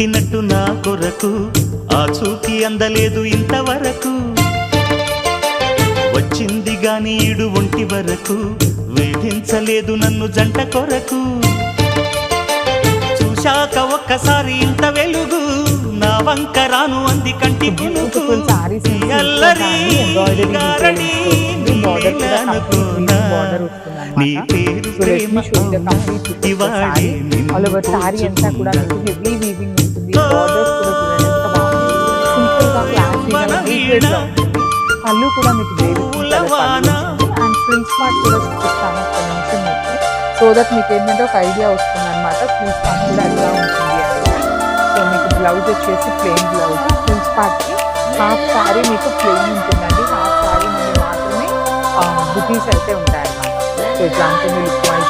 పుట్టినట్టు నా కొరకు ఆ చూకి అందలేదు ఇంతవరకు వచ్చింది గాని ఈడు ఒంటి వరకు వేధించలేదు నన్ను జంట కొరకు చూశాక ఒక్కసారి ఇంత వెలుగు నా వంక రాను అంది కంటి పులుకు ఎల్లరి గారడి నీ పేరు ప్రేమ ఇవాడి సారీ అంతా కూడా హెవీ వీవింగ్ ఉంటుంది. బోర్డర్స్ కూడా చూడండి ఎంత బాగుంది. పళ్ళు కూడా మీకు అండ్ ఫ్రిల్స్ పార్ట్ కూడా చూపిస్తాను ఒక్క నిమిషం మీకు, సో దట్ మీకు ఏంటంటే ఒక ఐడియా వస్తుంది అనమాట. ఫ్రిల్స్ పార్ట్ కూడా ఎలా ఉంటుంది అని. సో మీకు బ్లౌజ్ వచ్చేసి ప్లెయిన్ బ్లౌజ్, ఫ్రిల్స్ పార్ట్కి హాఫ్ శారీ మీకు ప్లెయిన్ ఉంటుందండి. హాఫ్ శారీ మీద మాత్రమే బుటీస్ అయితే ఉంటాయన్నమాట. సో ఇట్లా ఉంటుంది లుక్ వైజ్